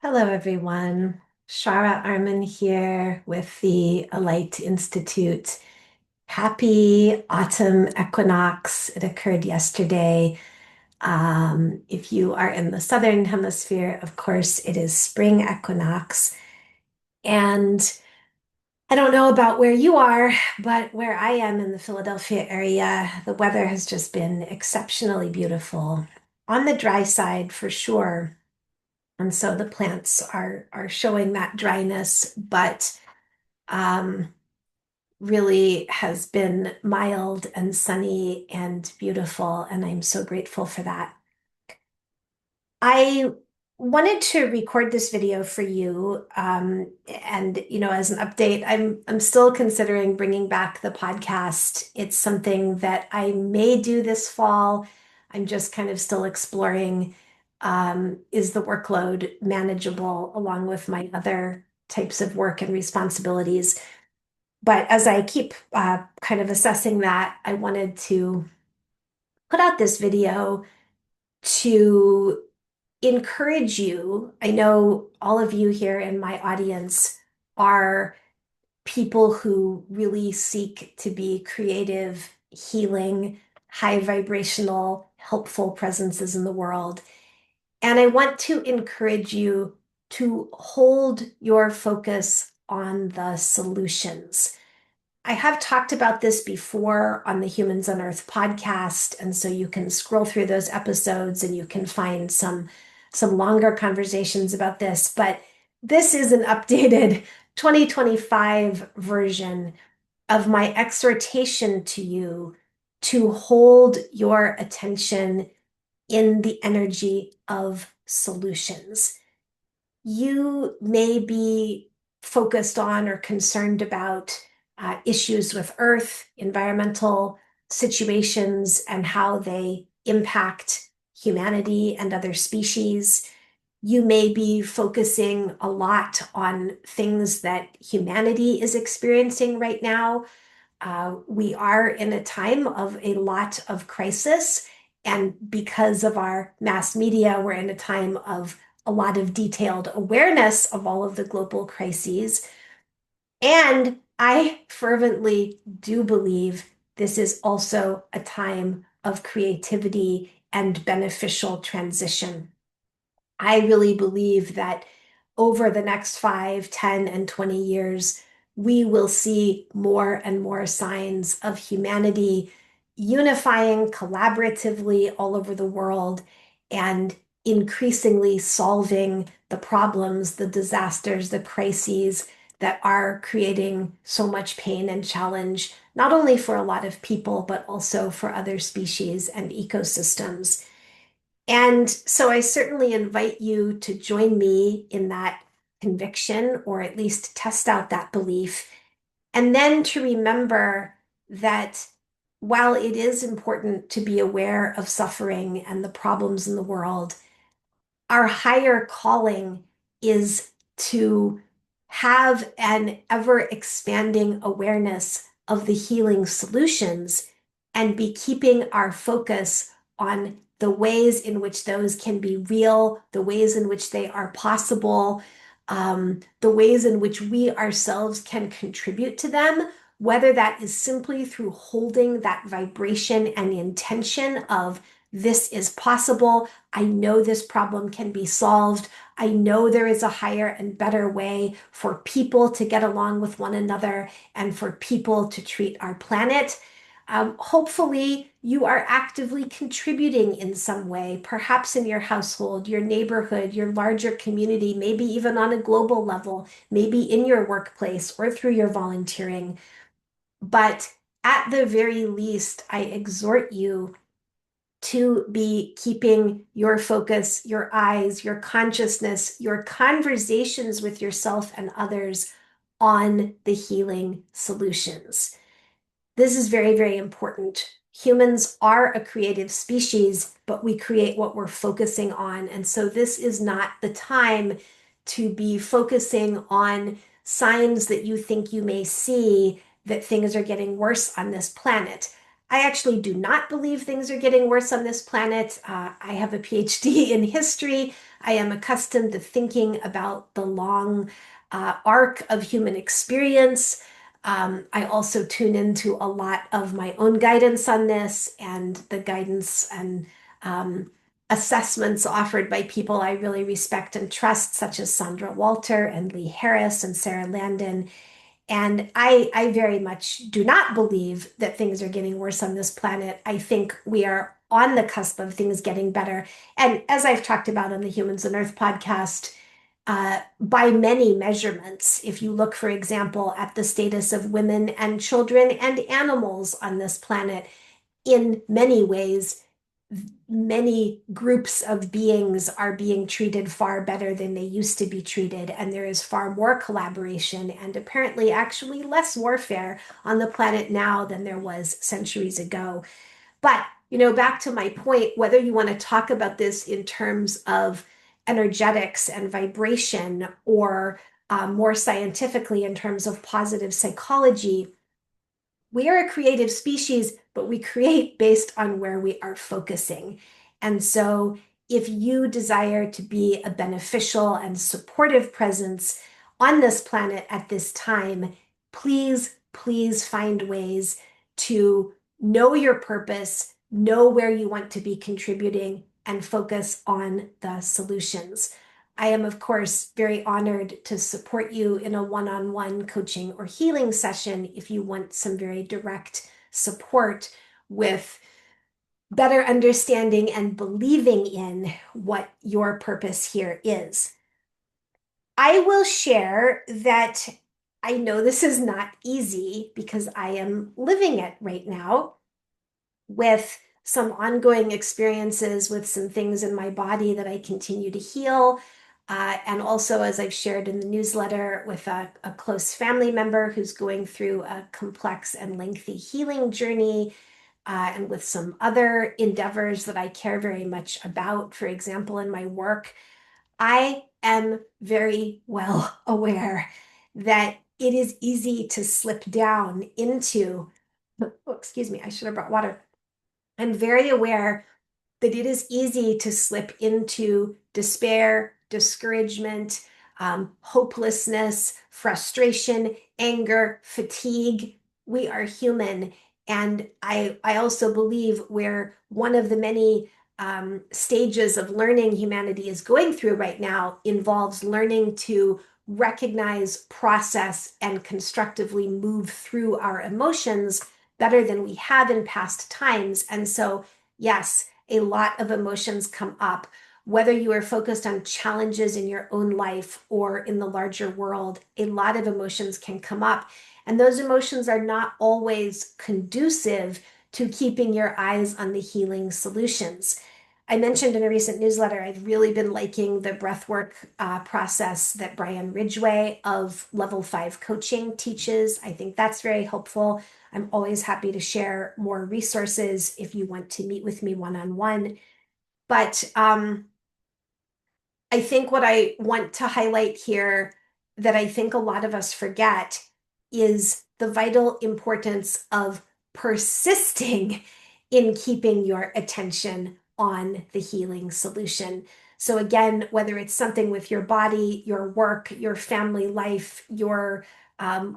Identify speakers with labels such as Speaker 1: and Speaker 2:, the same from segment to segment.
Speaker 1: Hello, everyone. Shara Arman here with the Alight Institute. Happy autumn equinox. It occurred yesterday. If you are in the southern hemisphere, of course, it is spring equinox. And I don't know about where you are, but where I am in the Philadelphia area, the weather has just been exceptionally beautiful. On the dry side, for sure. And so the plants are showing that dryness, but um, really has been mild and sunny and beautiful, and I'm so grateful for that. I wanted to record this video for you, and as an update, I'm still considering bringing back the podcast. It's something that I may do this fall. I'm just kind of still exploring, is the workload manageable along with my other types of work and responsibilities? But as I keep kind of assessing that, I wanted to put out this video to encourage you. I know all of you here in my audience are people who really seek to be creative, healing, high vibrational, helpful presences in the world. And I want to encourage you to hold your focus on the solutions. I have talked about this before on the Humans on Earth podcast, and so you can scroll through those episodes and you can find some longer conversations about this, but this is an updated 2025 version of my exhortation to you to hold your attention in the energy of solutions. You may be focused on or concerned about issues with Earth, environmental situations, and how they impact humanity and other species. You may be focusing a lot on things that humanity is experiencing right now. We are in a time of a lot of crisis, and because of our mass media, we're in a time of a lot of detailed awareness of all of the global crises. And I fervently do believe this is also a time of creativity and beneficial transition. I really believe that over the next 5, 10, and 20 years, we will see more and more signs of humanity unifying collaboratively all over the world and increasingly solving the problems, the disasters, the crises that are creating so much pain and challenge, not only for a lot of people, but also for other species and ecosystems. And so I certainly invite you to join me in that conviction, or at least test out that belief. And then to remember that while it is important to be aware of suffering and the problems in the world, our higher calling is to have an ever expanding awareness of the healing solutions and be keeping our focus on the ways in which those can be real, the ways in which they are possible, the ways in which we ourselves can contribute to them, whether that is simply through holding that vibration and intention of this is possible. I know this problem can be solved. I know there is a higher and better way for people to get along with one another and for people to treat our planet. Hopefully, you are actively contributing in some way, perhaps in your household, your neighborhood, your larger community, maybe even on a global level, maybe in your workplace or through your volunteering. But at the very least, I exhort you to be keeping your focus, your eyes, your consciousness, your conversations with yourself and others on the healing solutions. This is very, very important. Humans are a creative species, but we create what we're focusing on. And so this is not the time to be focusing on signs that you think you may see that things are getting worse on this planet. I actually do not believe things are getting worse on this planet. I have a PhD in history. I am accustomed to thinking about the long arc of human experience. I also tune into a lot of my own guidance on this and the guidance and um, assessments offered by people I really respect and trust, such as Sandra Walter and Lee Harris and Sarah Landon. And I very much do not believe that things are getting worse on this planet. I think we are on the cusp of things getting better. And as I've talked about on the Humans on Earth podcast, by many measurements, if you look, for example, at the status of women and children and animals on this planet, in many ways, many groups of beings are being treated far better than they used to be treated, and there is far more collaboration and apparently actually less warfare on the planet now than there was centuries ago. But, back to my point, whether you want to talk about this in terms of energetics and vibration or more scientifically in terms of positive psychology, we are a creative species, but we create based on where we are focusing. And so, if you desire to be a beneficial and supportive presence on this planet at this time, please, please find ways to know your purpose, know where you want to be contributing, and focus on the solutions. I am, of course, very honored to support you in a one-on-one coaching or healing session if you want some very direct support with better understanding and believing in what your purpose here is. I will share that I know this is not easy because I am living it right now with some ongoing experiences with some things in my body that I continue to heal. And also, as I've shared in the newsletter, with a close family member who's going through a complex and lengthy healing journey, and with some other endeavors that I care very much about, for example, in my work, I am very well aware that it is easy to slip down into, oh, excuse me, I should have brought water. I'm very aware that it is easy to slip into despair, discouragement, hopelessness, frustration, anger, fatigue. We are human. And I also believe where one of the many stages of learning humanity is going through right now involves learning to recognize, process, and constructively move through our emotions better than we have in past times. And so, yes, a lot of emotions come up. Whether you are focused on challenges in your own life or in the larger world, a lot of emotions can come up. And those emotions are not always conducive to keeping your eyes on the healing solutions. I mentioned in a recent newsletter, I've really been liking the breathwork process that Brian Ridgway of Level 5 Coaching teaches. I think that's very helpful. I'm always happy to share more resources if you want to meet with me one-on-one. But I think what I want to highlight here that I think a lot of us forget is the vital importance of persisting in keeping your attention on the healing solution. So, again, whether it's something with your body, your work, your family life, your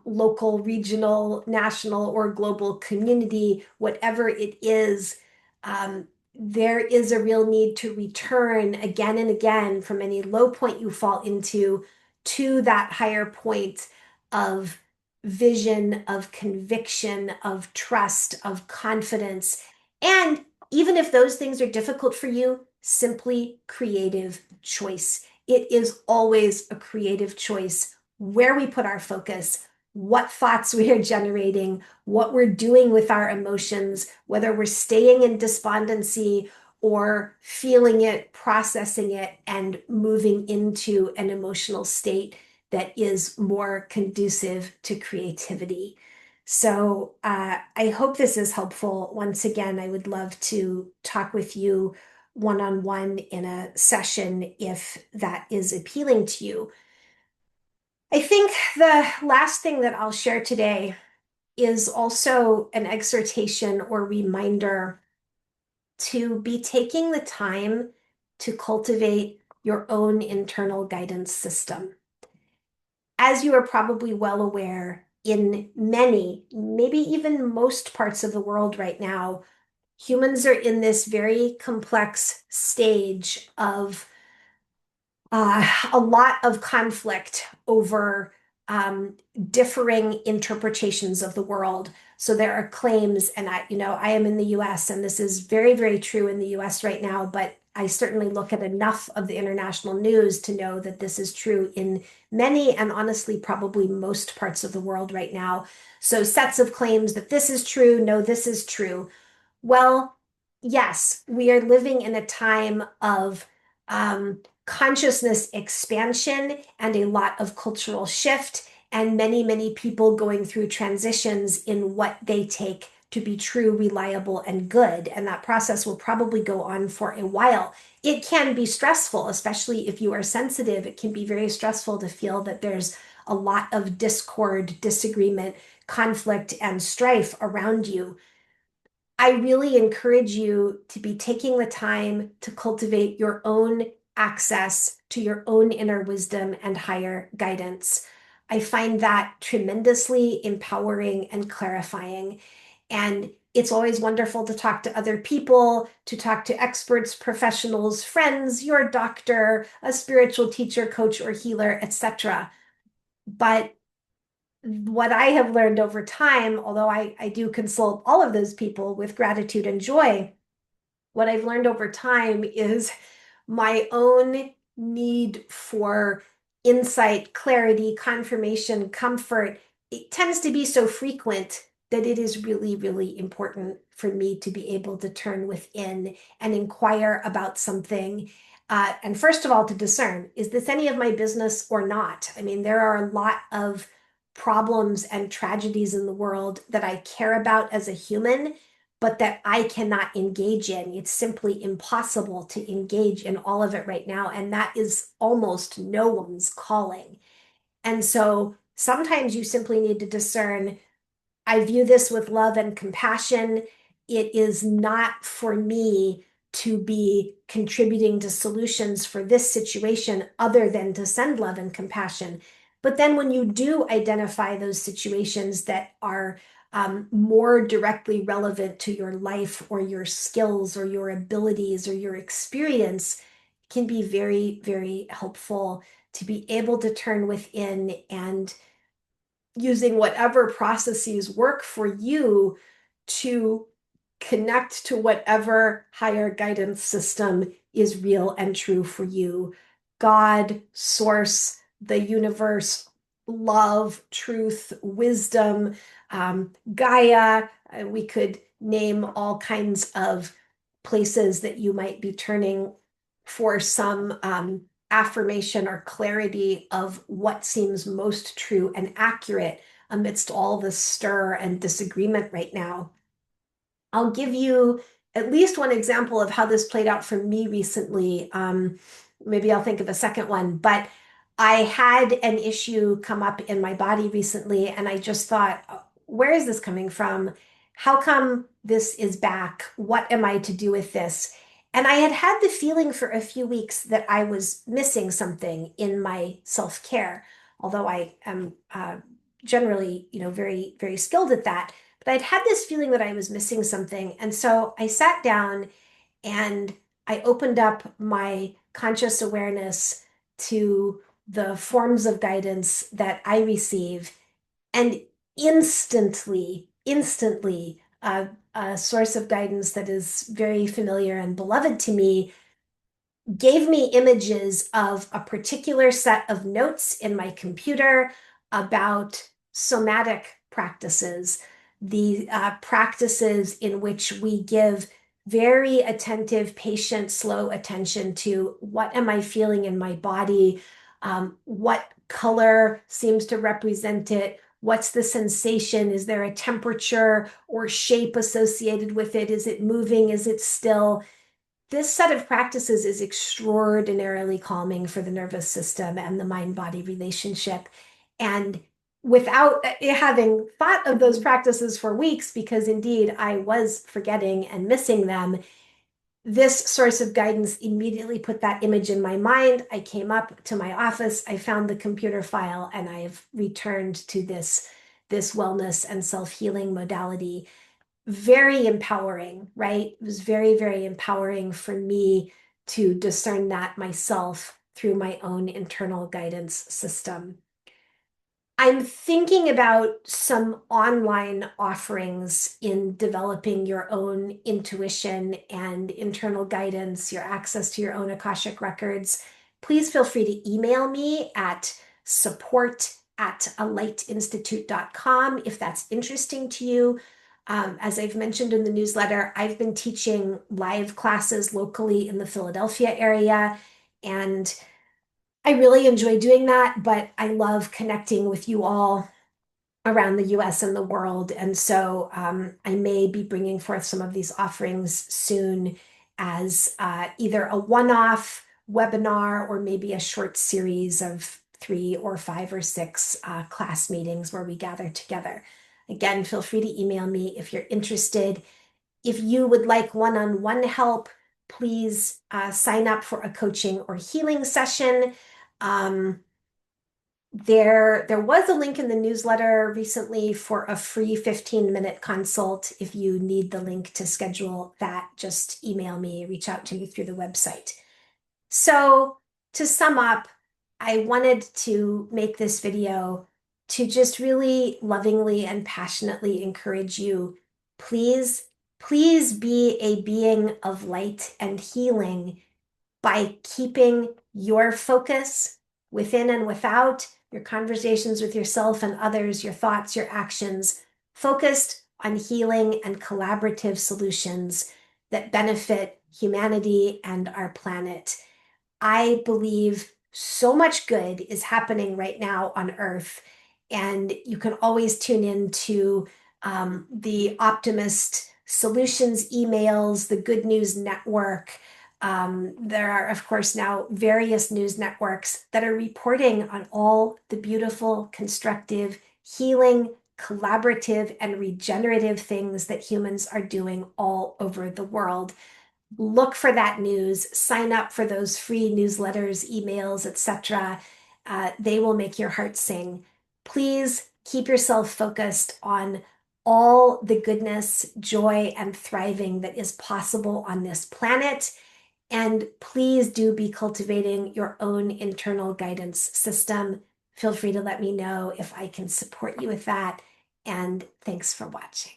Speaker 1: local, regional, national, or global community, whatever it is, there is a real need to return again and again from any low point you fall into to that higher point of vision, of conviction, of trust, of confidence. And even if those things are difficult for you, simply creative choice. It is always a creative choice where we put our focus, what thoughts we are generating, what we're doing with our emotions, whether we're staying in despondency or feeling it, processing it, and moving into an emotional state that is more conducive to creativity. So I hope this is helpful. Once again, I would love to talk with you one-on-one in a session if that is appealing to you. I think the last thing that I'll share today is also an exhortation or reminder to be taking the time to cultivate your own internal guidance system. As you are probably well aware, in many, maybe even most parts of the world right now, humans are in this very complex stage of a lot of conflict over um, differing interpretations of the world. So there are claims, and I am in the US, and this is very, very true in the US right now, but I certainly look at enough of the international news to know that this is true in many and honestly, probably most parts of the world right now. So sets of claims that this is true, no, this is true. Well, yes, we are living in a time of consciousness expansion and a lot of cultural shift, and many, many people going through transitions in what they take to be true, reliable, and good. And that process will probably go on for a while. It can be stressful, especially if you are sensitive. It can be very stressful to feel that there's a lot of discord, disagreement, conflict, and strife around you. I really encourage you to be taking the time to cultivate your own access to your own inner wisdom and higher guidance. I find that tremendously empowering and clarifying. And it's always wonderful to talk to other people, to talk to experts, professionals, friends, your doctor, a spiritual teacher, coach, or healer, etc. But what I have learned over time, although I do consult all of those people with gratitude and joy, what I've learned over time is my own need for insight, clarity, confirmation, comfort. It tends to be so frequent that it is really, really important for me to be able to turn within and inquire about something. And first of all, to discern, is this any of my business or not? I mean, there are a lot of problems and tragedies in the world that I care about as a human, but that I cannot engage in. It's simply impossible to engage in all of it right now. And that is almost no one's calling. And so sometimes you simply need to discern, I view this with love and compassion. It is not for me to be contributing to solutions for this situation other than to send love and compassion. But then when you do identify those situations that are more directly relevant to your life or your skills or your abilities or your experience, can be very, very helpful to be able to turn within and using whatever processes work for you to connect to whatever higher guidance system is real and true for you. God, source, the universe, love, truth, wisdom, Gaia. We could name all kinds of places that you might be turning for some affirmation or clarity of what seems most true and accurate amidst all the stir and disagreement right now. I'll give you at least one example of how this played out for me recently. Maybe I'll think of a second one, but I had an issue come up in my body recently, and I just thought, where is this coming from? How come this is back? What am I to do with this? And I had had the feeling for a few weeks that I was missing something in my self-care, although I am generally, very, very skilled at that. But I'd had this feeling that I was missing something. And so I sat down and I opened up my conscious awareness to the forms of guidance that I receive. And instantly, a source of guidance that is very familiar and beloved to me gave me images of a particular set of notes in my computer about somatic practices, the practices in which we give very attentive, patient, slow attention to what am I feeling in my body, what color seems to represent it, what's the sensation, is there a temperature or shape associated with it, is it moving, is it still? This set of practices is extraordinarily calming for the nervous system and the mind body relationship. And without having thought of those practices for weeks, because indeed I was forgetting and missing them, this source of guidance immediately put that image in my mind. I came up to my office, I found the computer file, and I have returned to this wellness and self-healing modality. Very empowering, right? It was very, very empowering for me to discern that myself through my own internal guidance system. I'm thinking about some online offerings in developing your own intuition and internal guidance, your access to your own Akashic records. Please feel free to email me at support@alightinstitute.com if that's interesting to you. As I've mentioned in the newsletter, I've been teaching live classes locally in the Philadelphia area, and I really enjoy doing that, but I love connecting with you all around the US and the world. And so I may be bringing forth some of these offerings soon as either a one-off webinar or maybe a short series of 3 or 5 or 6 class meetings where we gather together. Again, feel free to email me if you're interested. If you would like one-on-one help, please sign up for a coaching or healing session. Um, there was a link in the newsletter recently for a free 15-minute consult. If you need the link to schedule that, just email me, reach out to me through the website. So to sum up, I wanted to make this video to just really lovingly and passionately encourage you. Please, please be a being of light and healing by keeping your focus within and without, your conversations with yourself and others, your thoughts, your actions, focused on healing and collaborative solutions that benefit humanity and our planet. I believe so much good is happening right now on Earth, and you can always tune in to the Optimist Solutions emails, the Good News Network. There are, of course, now various news networks that are reporting on all the beautiful, constructive, healing, collaborative, and regenerative things that humans are doing all over the world. Look for that news, sign up for those free newsletters, emails, etc. They will make your heart sing. Please keep yourself focused on all the goodness, joy, and thriving that is possible on this planet. And please do be cultivating your own internal guidance system. Feel free to let me know if I can support you with that. And thanks for watching.